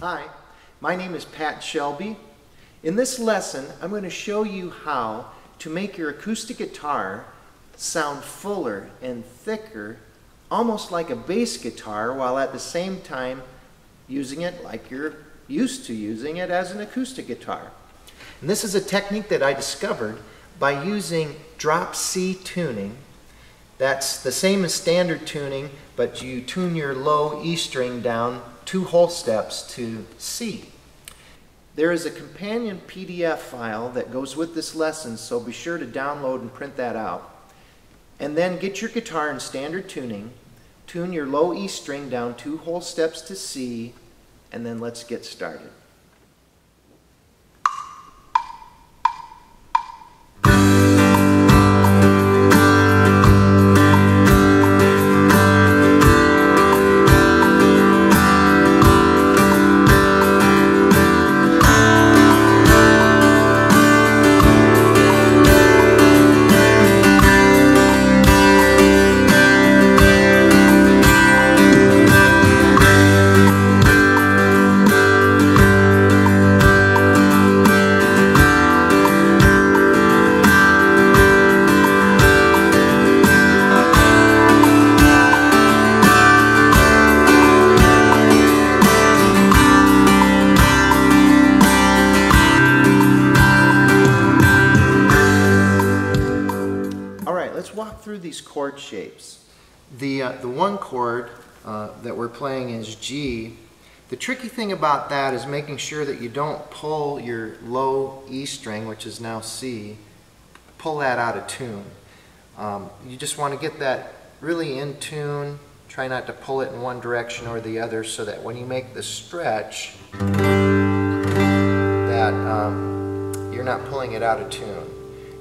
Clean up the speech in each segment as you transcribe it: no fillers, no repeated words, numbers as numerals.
Hi, my name is Pat Shelby. In this lesson, I'm going to show you how to make your acoustic guitar sound fuller and thicker, almost like a bass guitar, while at the same time using it like you're used to using it as an acoustic guitar. And this is a technique that I discovered by using drop C tuning. That's the same as standard tuning, but you tune your low E string down 2 whole steps to C. There is a companion PDF file that goes with this lesson, so be sure to download and print that out. And then get your guitar in standard tuning, tune your low E string down 2 whole steps to C, and then let's get started. Let's walk through these chord shapes. The one chord that we're playing is G. The tricky thing about that is making sure that you don't pull your low E string, which is now C, pull that out of tune. You just want to get that really in tune. Try not to pull it in one direction or the other, so that when you make the stretch, that you're not pulling it out of tune.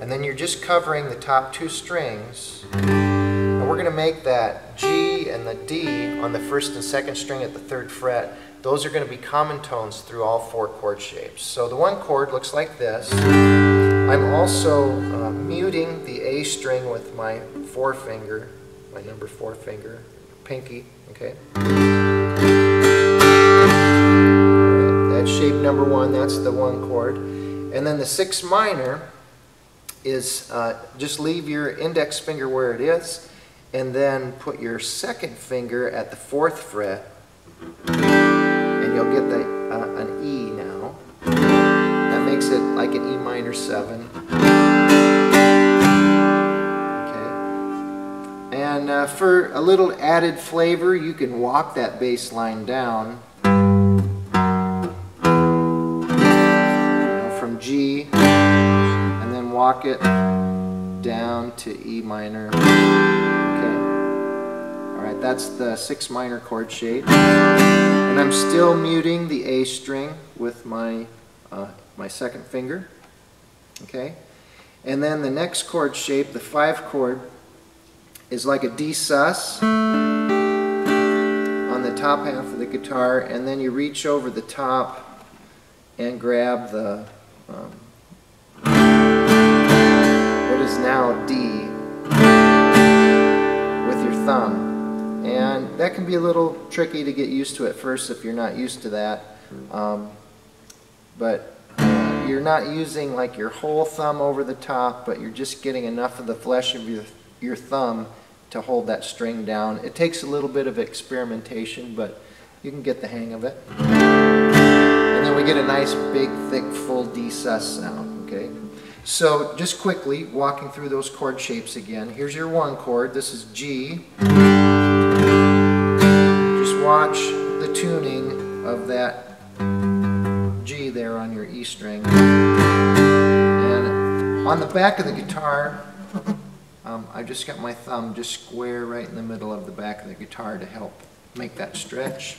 And then you're just covering the top 2 strings, and we're going to make that G and the D on the 1st and 2nd string at the 3rd fret. Those are going to be common tones through all 4 chord shapes. So the one chord looks like this. I'm also muting the A string with my forefinger, my number 4 finger, pinky. Okay. All right, that's shape number 1. That's the one chord, and then the 6 minor is just leave your index finger where it is, and then put your 2nd finger at the 4th fret, and you'll get an E now. That makes it like an E minor 7. Okay. And for a little added flavor, you can walk that bass line down from G, walk it down to E minor. Okay. Alright, that's the 6 minor chord shape. And I'm still muting the A string with my, my 2nd finger. Okay. And then the next chord shape, the 5 chord, is like a D sus on the top half of the guitar, and then you reach over the top and grab the is now D with your thumb, and that can be a little tricky to get used to at first if you're not used to that, but you're not using like your whole thumb over the top, but you're just getting enough of the flesh of your thumb to hold that string down. It takes a little bit of experimentation, but you can get the hang of it, and then we get a nice big thick full D sus sound. Okay. So just quickly walking through those chord shapes again. Here's your one chord. This is G. Just watch the tuning of that G there on your E string. And on the back of the guitar, I've just got my thumb just square right in the middle of the back of the guitar to help make that stretch.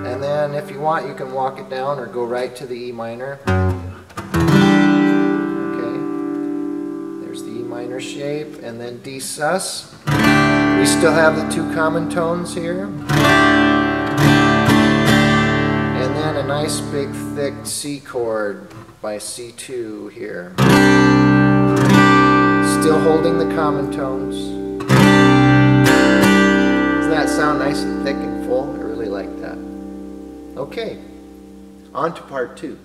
And then if you want, you can walk it down or go right to the E minor. Okay, there's the E minor shape, and then D sus. We still have the 2 common tones here. And then a nice big thick C chord by C2 here. Still holding the common tones. Doesn't that sound nice and thick and full? It really really like that. Okay, on to part 2.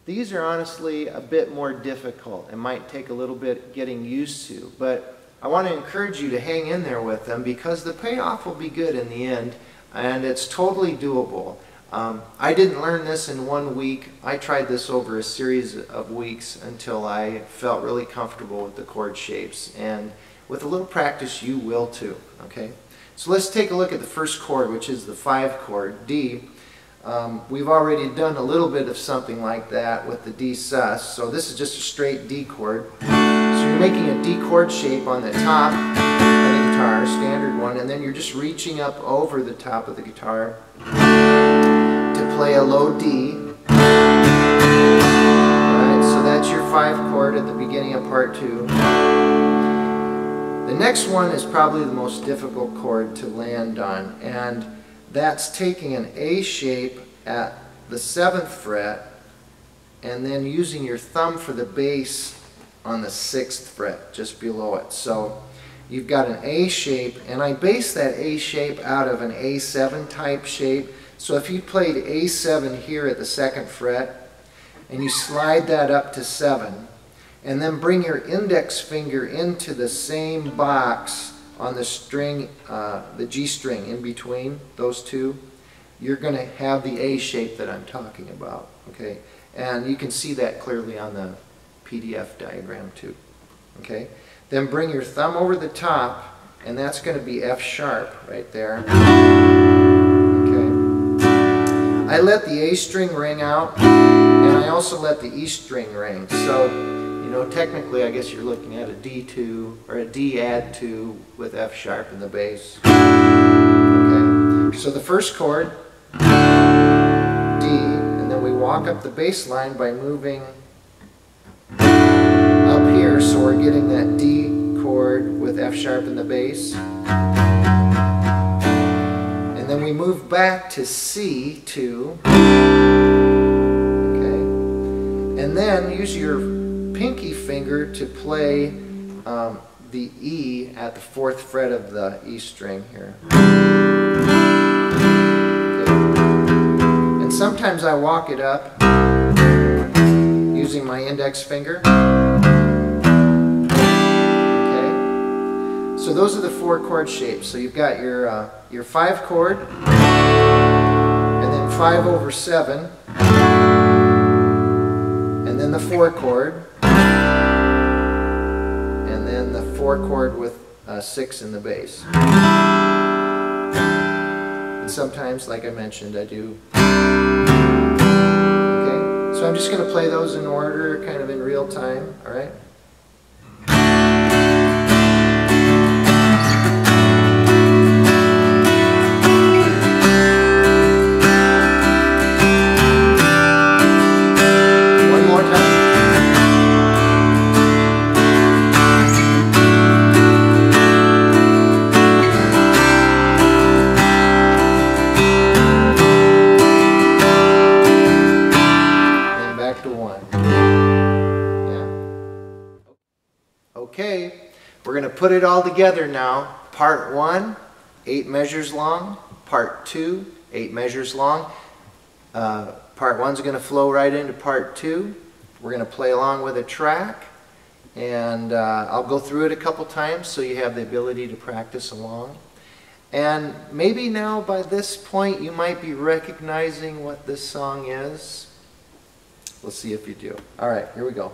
These are honestly a bit more difficult and might take a little bit getting used to, but I want to encourage you to hang in there with them because the payoff will be good in the end, and it's totally doable. I didn't learn this in 1 week. I tried this over a series of weeks until I felt really comfortable with the chord shapes, and with a little practice you will too. Okay, so let's take a look at the first chord, which is the 5 chord, D. We've already done a little bit of something like that with the D sus, so this is just a straight D chord. So you're making a D chord shape on the top of the guitar, standard one, and then you're just reaching up over the top of the guitar to play a low D. Alright, so that's your 5 chord at the beginning of part 2. The next one is probably the most difficult chord to land on, and that's taking an A shape at the 7th fret and then using your thumb for the bass on the 6th fret, just below it. So you've got an A shape, and I base that A shape out of an A7 type shape. So if you played A7 here at the 2nd fret, and you slide that up to 7, and then bring your index finger into the same box on the string, the G string in between those two, you're going to have the A shape that I'm talking about. Okay, and you can see that clearly on the PDF diagram too. Okay, then bring your thumb over the top, and that's going to be F sharp right there. Okay, I let the A string ring out, and I also let the E string ring. So, you know, technically I guess you're looking at a D2 or a D add 2 with F sharp in the bass. Okay, so the first chord, D, and then we walk up the bass line by moving up here, so we're getting that D chord with F sharp in the bass. And then we move back to C2. Okay, and then use your pinky finger to play the E at the 4th fret of the E string here. Okay. And sometimes I walk it up using my index finger. Okay. So those are the 4 chord shapes. So you've got your 5 chord, and then 5 over 7, and then the 4 chord, and then the 4 chord with 6 in the bass. And sometimes, like I mentioned, I do. Okay, so I'm just going to play those in order, kind of in real time, all right? Okay, we're going to put it all together now. Part 1, 8 measures long. Part 2, 8 measures long. Part 1 is going to flow right into part 2. We're going to play along with a track, and I'll go through it a couple times so you have the ability to practice along. And maybe now by this point you might be recognizing what this song is. We'll see if you do. All right, here we go.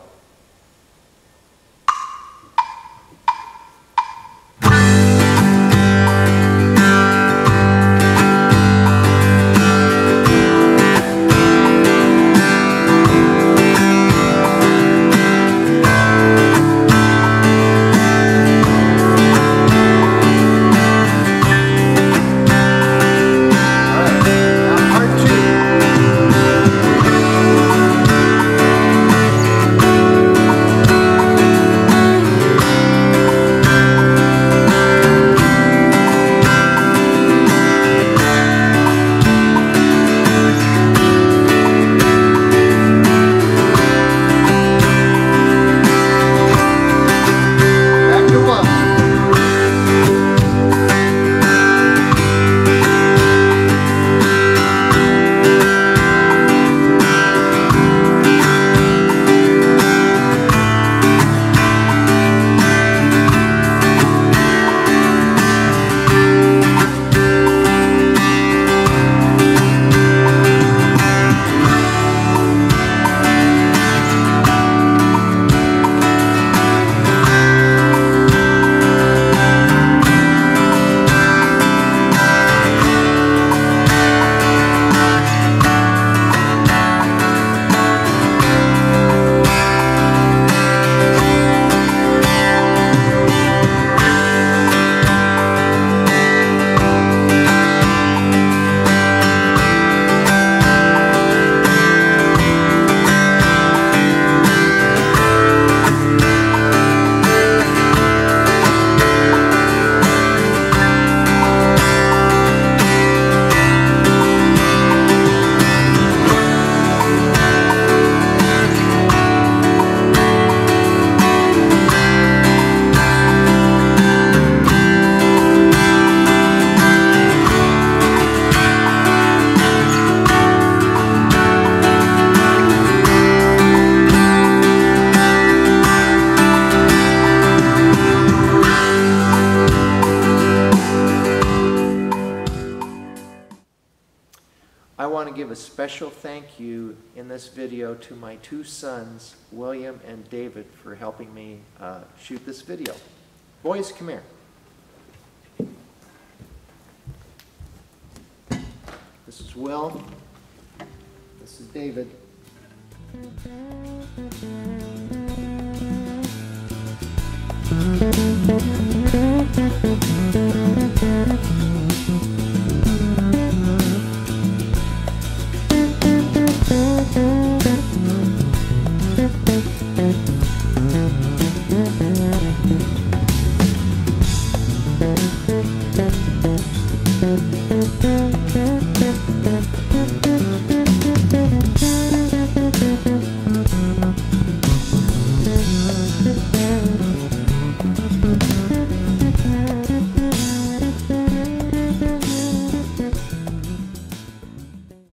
I want to give a special thank you in this video to my two sons, William and David, for helping me shoot this video. Boys, come here. This is Will. This is David.